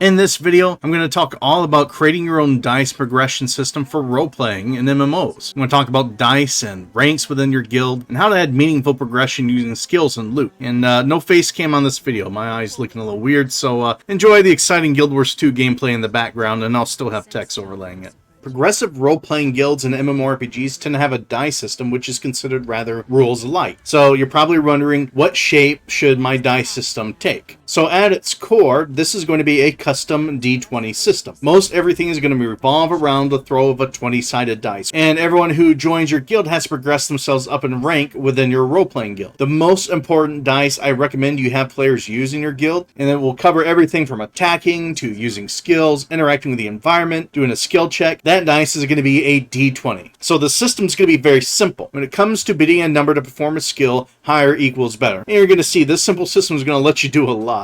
In this video, I'm going to talk all about creating your own dice progression system for role-playing in MMOs. I'm going to talk about dice and ranks within your guild, and how to add meaningful progression using skills and loot. And no face cam on this video, my eyes looking a little weird, so enjoy the exciting Guild Wars 2 gameplay in the background, and I'll still have text overlaying it. Progressive role-playing guilds and MMORPGs tend to have a dice system which is considered rather rules light. So you're probably wondering, what shape should my dice system take? So at its core, this is going to be a custom D20 system. Most everything is going to revolve around the throw of a 20-sided dice, and everyone who joins your guild has to progress themselves up in rank within your role-playing guild. The most important dice I recommend you have players use in your guild, and it will cover everything from attacking to using skills, interacting with the environment, doing a skill check. That dice is going to be a D20. So the system is going to be very simple. When it comes to bidding a number to perform a skill, higher equals better. And you're going to see this simple system is going to let you do a lot.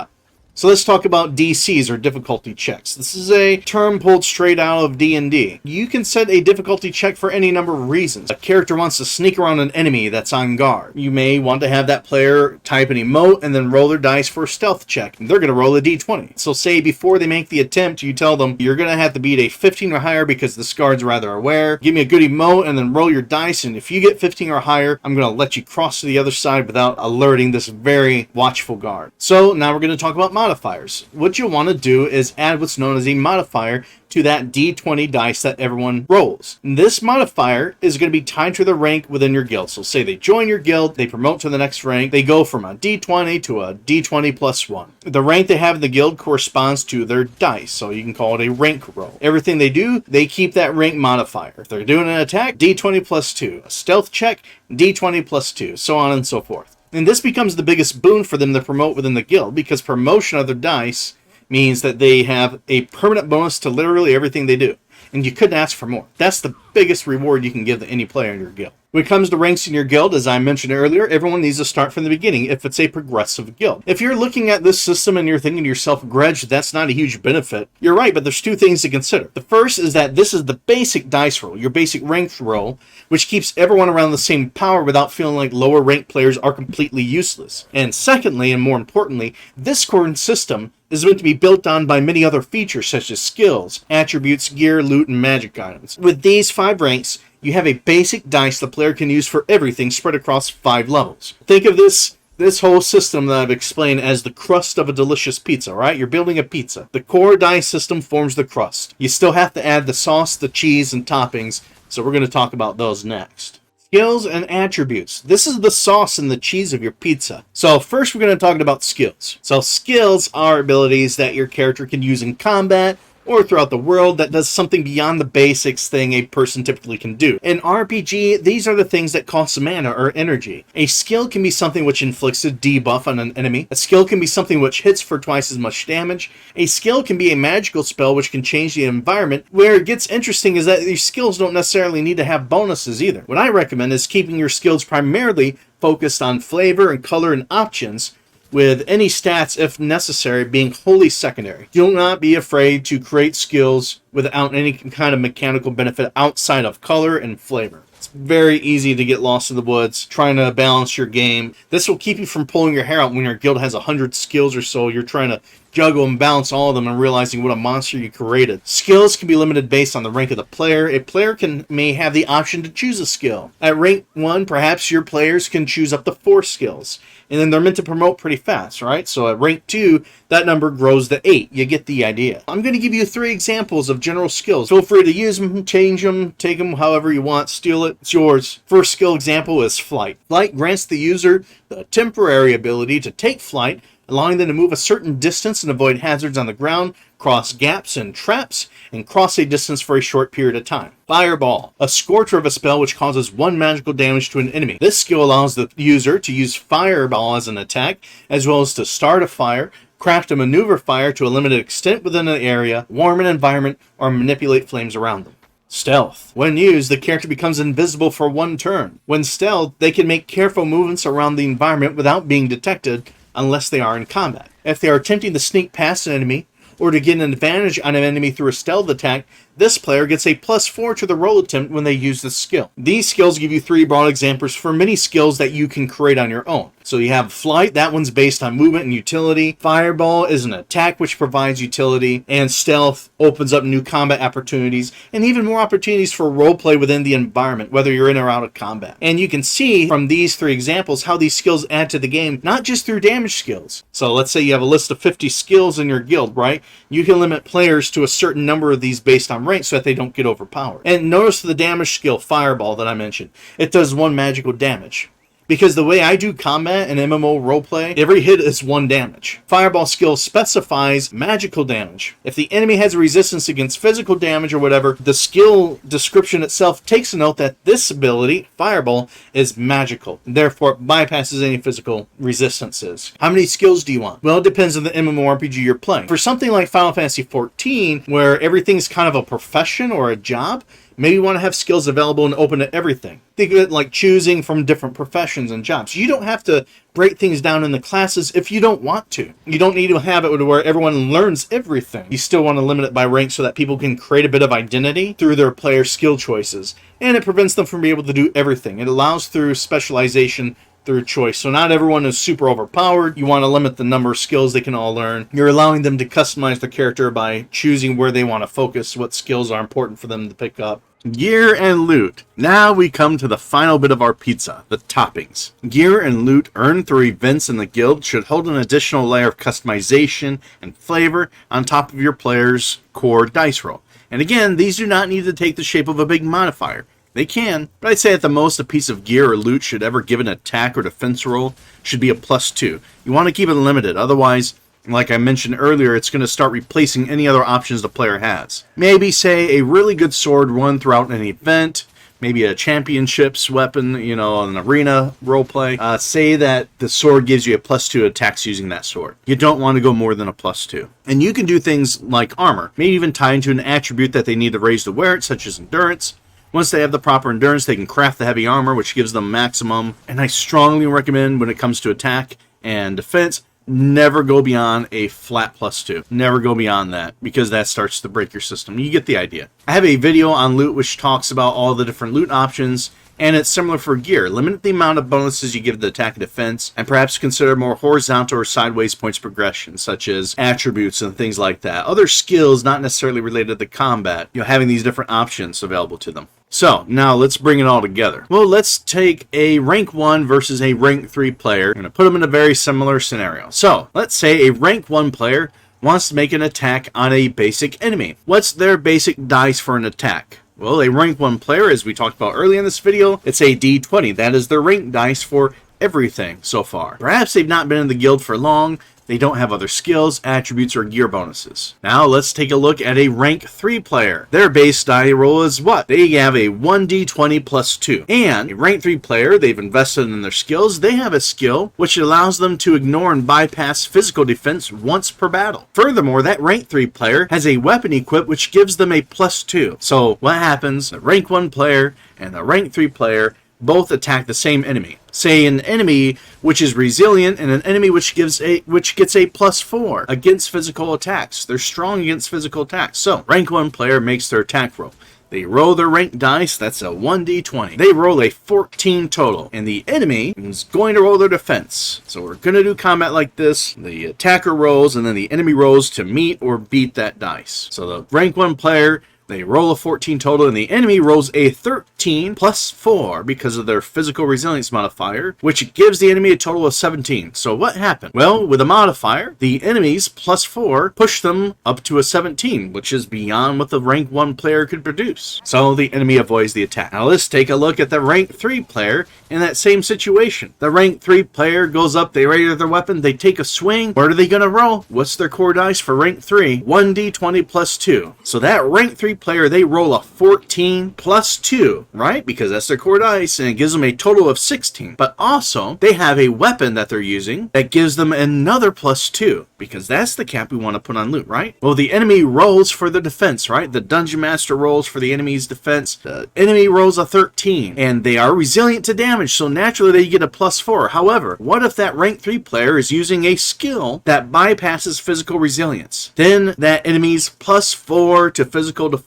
So let's talk about DCs, or difficulty checks. This is a term pulled straight out of D&D. You can set a difficulty check for any number of reasons. A character wants to sneak around an enemy that's on guard. You may want to have that player type an emote and then roll their dice for a stealth check. They're going to roll a D20. So say before they make the attempt, you tell them you're going to have to beat a 15 or higher because this guard's rather aware. Give me a good emote and then roll your dice, and if you get 15 or higher, I'm going to let you cross to the other side without alerting this very watchful guard. So now we're going to talk about modifiers. What you'll want to do is add what's known as a modifier to that D20 dice that everyone rolls. And this modifier is going to be tied to the rank within your guild. So say they join your guild, they promote to the next rank, they go from a D20 to a D20 plus 1. The rank they have in the guild corresponds to their dice, so you can call it a rank roll. Everything they do, they keep that rank modifier. If they're doing an attack, D20 plus 2. A stealth check, D20 plus 2, so on and so forth. And this becomes the biggest boon for them to promote within the guild, because promotion of their dice means that they have a permanent bonus to literally everything they do. And you couldn't ask for more. That's the biggest reward you can give to any player in your guild. When it comes to ranks in your guild, as I mentioned earlier, everyone needs to start from the beginning if it's a progressive guild. If you're looking at this system and you're thinking to yourself, Greg, that's not a huge benefit, you're right, but there's two things to consider. The first is that this is the basic dice roll, your basic rank roll, which keeps everyone around the same power without feeling like lower ranked players are completely useless. And secondly, and more importantly, this current system is meant to be built on by many other features such as skills, attributes, gear, loot, and magic items. With these 5 ranks, you have a basic dice the player can use for everything spread across 5 levels. Think of this whole system that I've explained as the crust of a delicious pizza, right? You're building a pizza. The core dice system forms the crust. You still have to add the sauce, the cheese, and toppings, so we're going to talk about those next. Skills and attributes. This is the sauce and the cheese of your pizza. So first we're going to talk about skills. So skills are abilities that your character can use in combat or throughout the world that does something beyond the basics thing a person typically can do. In RPG, these are the things that cost mana or energy. A skill can be something which inflicts a debuff on an enemy. A skill can be something which hits for twice as much damage. A skill can be a magical spell which can change the environment. Where it gets interesting is that these skills don't necessarily need to have bonuses either. What I recommend is keeping your skills primarily focused on flavor and color and options, with any stats, if necessary, being wholly secondary. Do not be afraid to create skills without any kind of mechanical benefit outside of color and flavor. It's very easy to get lost in the woods trying to balance your game. This will keep you from pulling your hair out when your guild has 100 skills or so. You're trying to juggle and balance all of them and realizing what a monster you created. Skills can be limited based on the rank of the player. A player may have the option to choose a skill. At rank 1, perhaps your players can choose up to 4 skills. And then they're meant to promote pretty fast, right? So at rank 2, that number grows to 8. You get the idea. I'm going to give you 3 examples of general skills. Feel free to use them, change them, take them however you want, steal it. It's yours. First skill example is flight. Flight grants the user the temporary ability to take flight, allowing them to move a certain distance and avoid hazards on the ground, cross gaps and traps, and cross a distance for a short period of time. Fireball, a scorcher of a spell which causes 1 magical damage to an enemy. This skill allows the user to use Fireball as an attack, as well as to start a fire, craft a maneuver fire to a limited extent within an area, warm an environment, or manipulate flames around them. Stealth. When used, the character becomes invisible for 1 turn. When stealth, they can make careful movements around the environment without being detected unless they are in combat. If they are attempting to sneak past an enemy, or to get an advantage on an enemy through a stealth attack, this player gets a +4 to the roll attempt when they use this skill. These skills give you 3 broad examples for many skills that you can create on your own. So you have Flight, that one's based on movement and utility. Fireball is an attack which provides utility, and Stealth opens up new combat opportunities and even more opportunities for roleplay within the environment, whether you're in or out of combat. And you can see from these 3 examples how these skills add to the game, not just through damage skills. So let's say you have a list of 50 skills in your guild, right? You can limit players to a certain number of these based on rank so that they don't get overpowered. And notice the damage skill, Fireball, that I mentioned. It does 1 magical damage. Because the way I do combat and MMO roleplay, every hit is 1 damage. Fireball skill specifies magical damage. If the enemy has a resistance against physical damage or whatever, the skill description itself takes a note that this ability, Fireball, is magical. Therefore, it bypasses any physical resistances. How many skills do you want? Well, it depends on the MMORPG you're playing. For something like Final Fantasy XIV, where everything's kind of a profession or a job, maybe you want to have skills available and open to everything. Think of it like choosing from different professions and jobs. You don't have to break things down in the classes if you don't want to. You don't need to have it where everyone learns everything. You still want to limit it by rank so that people can create a bit of identity through their player skill choices. And it prevents them from being able to do everything. It allows through specialization through choice. So not everyone is super overpowered. You want to limit the number of skills they can all learn. You're allowing them to customize their character by choosing where they want to focus, what skills are important for them to pick up. Gear and loot. Now we come to the final bit of our pizza, the toppings. Gear and loot earned through events in the guild should hold an additional layer of customization and flavor on top of your player's core dice roll. And again, these do not need to take the shape of a big modifier. They can, but I'd say at the most a piece of gear or loot should ever give an attack or defense roll should be a +2. You want to keep it limited, otherwise, like I mentioned earlier, it's going to start replacing any other options the player has. Maybe, say, a really good sword run throughout an event, maybe a championship's weapon, an arena roleplay. Say that the sword gives you a +2 attacks using that sword. You don't want to go more than a +2. And you can do things like armor, maybe even tie into an attribute that they need to raise to wear it, such as endurance. Once they have the proper endurance, they can craft the heavy armor, which gives them maximum. And I strongly recommend when it comes to attack and defense, never go beyond a flat +2. Never go beyond that, because that starts to break your system. You get the idea. I have a video on loot which talks about all the different loot options, and it's similar for gear. Limit the amount of bonuses you give the attack and defense, and perhaps consider more horizontal or sideways points progression, such as attributes and things like that. Other skills not necessarily related to combat, having these different options available to them. So, now let's bring it all together. Well, let's take a rank 1 versus a rank 3 player. I'm going to put them in a very similar scenario. So, let's say a rank 1 player wants to make an attack on a basic enemy. What's their basic dice for an attack? Well, a rank 1 player, as we talked about earlier in this video, it's a D20. That is their rank dice for everything so far. Perhaps they've not been in the guild for long. They don't have other skills, attributes, or gear bonuses. Now let's take a look at a rank 3 player. Their base die roll is what? They have a 1d20 +2. And a rank 3 player, they've invested in their skills. They have a skill which allows them to ignore and bypass physical defense once per battle. Furthermore, that rank 3 player has a weapon equipped which gives them a +2. So what happens? The rank 1 player and the rank 3 player both attack the same enemy. Say an enemy which is resilient and an enemy which gets a +4 against physical attacks. They're strong against physical attacks. So rank 1 player makes their attack roll. They roll their rank dice, that's a 1d20. They roll a 14 total, and the enemy is going to roll their defense. So we're going to do combat like this. The attacker rolls, and then the enemy rolls to meet or beat that dice. So the rank 1 player, they roll a 14 total, and the enemy rolls a 13 +4 because of their physical resilience modifier, which gives the enemy a total of 17. So what happened? Well, with a modifier, the enemy's +4 pushed them up to a 17, which is beyond what the rank 1 player could produce. So the enemy avoids the attack. Now let's take a look at the rank 3 player in that same situation. The rank 3 player goes up, they raise their weapon, they take a swing. Where are they going to roll? What's their core dice for rank 3? 1d20 +2. So that rank 3 player, they roll a 14 +2, right? Because that's their core dice, and it gives them a total of 16. But also, they have a weapon that they're using that gives them another +2, because that's the cap we want to put on loot, right? Well, the enemy rolls for the defense, right? The Dungeon Master rolls for the enemy's defense. The enemy rolls a 13, and they are resilient to damage, so naturally they get a +4. However, what if that rank 3 player is using a skill that bypasses physical resilience? Then that enemy's +4 to physical defense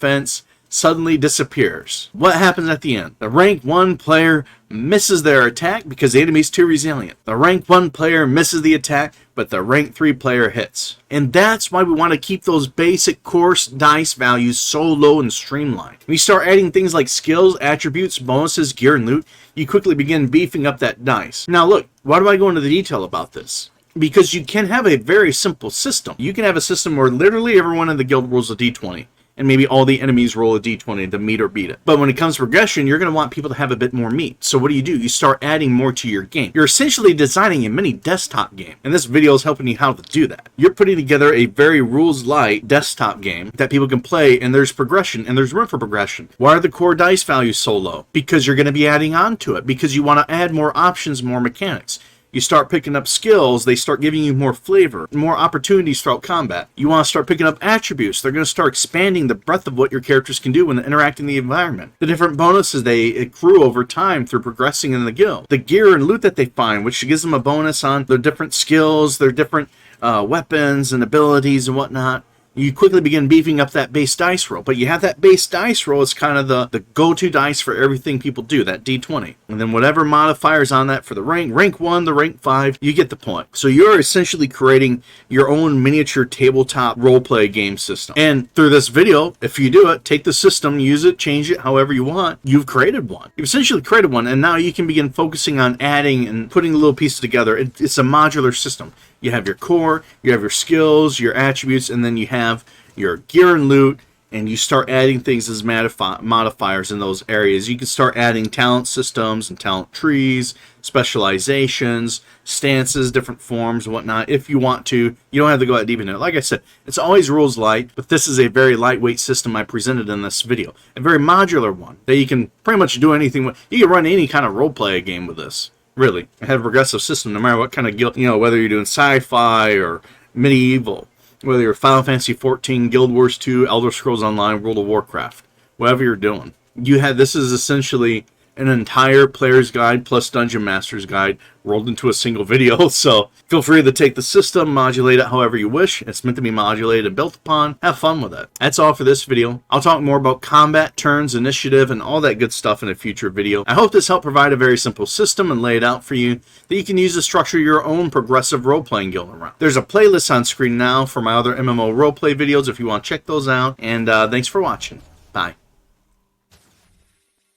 suddenly disappears. What happens at the end? The rank 1 player misses their attack because the enemy's too resilient. The rank 1 player misses the attack, but the rank 3 player hits. And that's why we want to keep those basic course dice values so low and streamlined. When you start adding things like skills, attributes, bonuses, gear, and loot, you quickly begin beefing up that dice. Now look, why do I go into the detail about this? Because you can have a very simple system. You can have a system where literally everyone in the guild rolls a d20. And maybe all the enemies roll a d20 to meet or beat it. But when it comes to progression, you're going to want people to have a bit more meat. So what do? You start adding more to your game. You're essentially designing a mini desktop game. And this video is helping you how to do that. You're putting together a very rules-light desktop game that people can play, and there's progression, and there's room for progression. Why are the core dice values so low? Because you're going to be adding on to it. Because you want to add more options, more mechanics. You start picking up skills, they start giving you more flavor, more opportunities throughout combat. You want to start picking up attributes. They're going to start expanding the breadth of what your characters can do when they interact in the environment. The different bonuses they accrue over time through progressing in the guild. The gear and loot that they find, which gives them a bonus on their different skills, their different weapons and abilities and whatnot. You quickly begin beefing up that base dice roll. But you have that base dice roll as kind of the go-to dice for everything people do, that d20. And then whatever modifiers on that for the rank 1, the rank 5, you get the point. So you're essentially creating your own miniature tabletop roleplay game system. And through this video, if you do it, take the system, use it, change it however you want, you've created one. You've essentially created one, and now you can begin focusing on adding and putting little pieces together. It's a modular system. You have your core, you have your skills, your attributes, and then you have your gear and loot, and you start adding things as modifiers in those areas. You can start adding talent systems and talent trees, specializations, stances, different forms, and whatnot, if you want to. You don't have to go that deep into it. Like I said, it's always rules light, but this is a very lightweight system I presented in this video. A very modular one that you can pretty much do anything with. You can run any kind of roleplay game with this. Really, I have a progressive system no matter what kind of guild, whether you're doing sci-fi or medieval, whether you're Final Fantasy XIV, Guild Wars 2, Elder Scrolls Online, World of Warcraft, whatever you're doing. This is essentially an entire player's guide plus dungeon master's guide rolled into a single video. So feel free to take the system, modulate it however you wish. It's meant to be modulated and built upon. Have fun with it. That's all for this video. I'll talk more about combat, turns, initiative, and all that good stuff in a future video. I hope this helped provide a very simple system and lay it out for you that you can use to structure your own progressive role-playing guild around. There's a playlist on screen now for my other MMO roleplay videos if you want to check those out. And thanks for watching. Bye.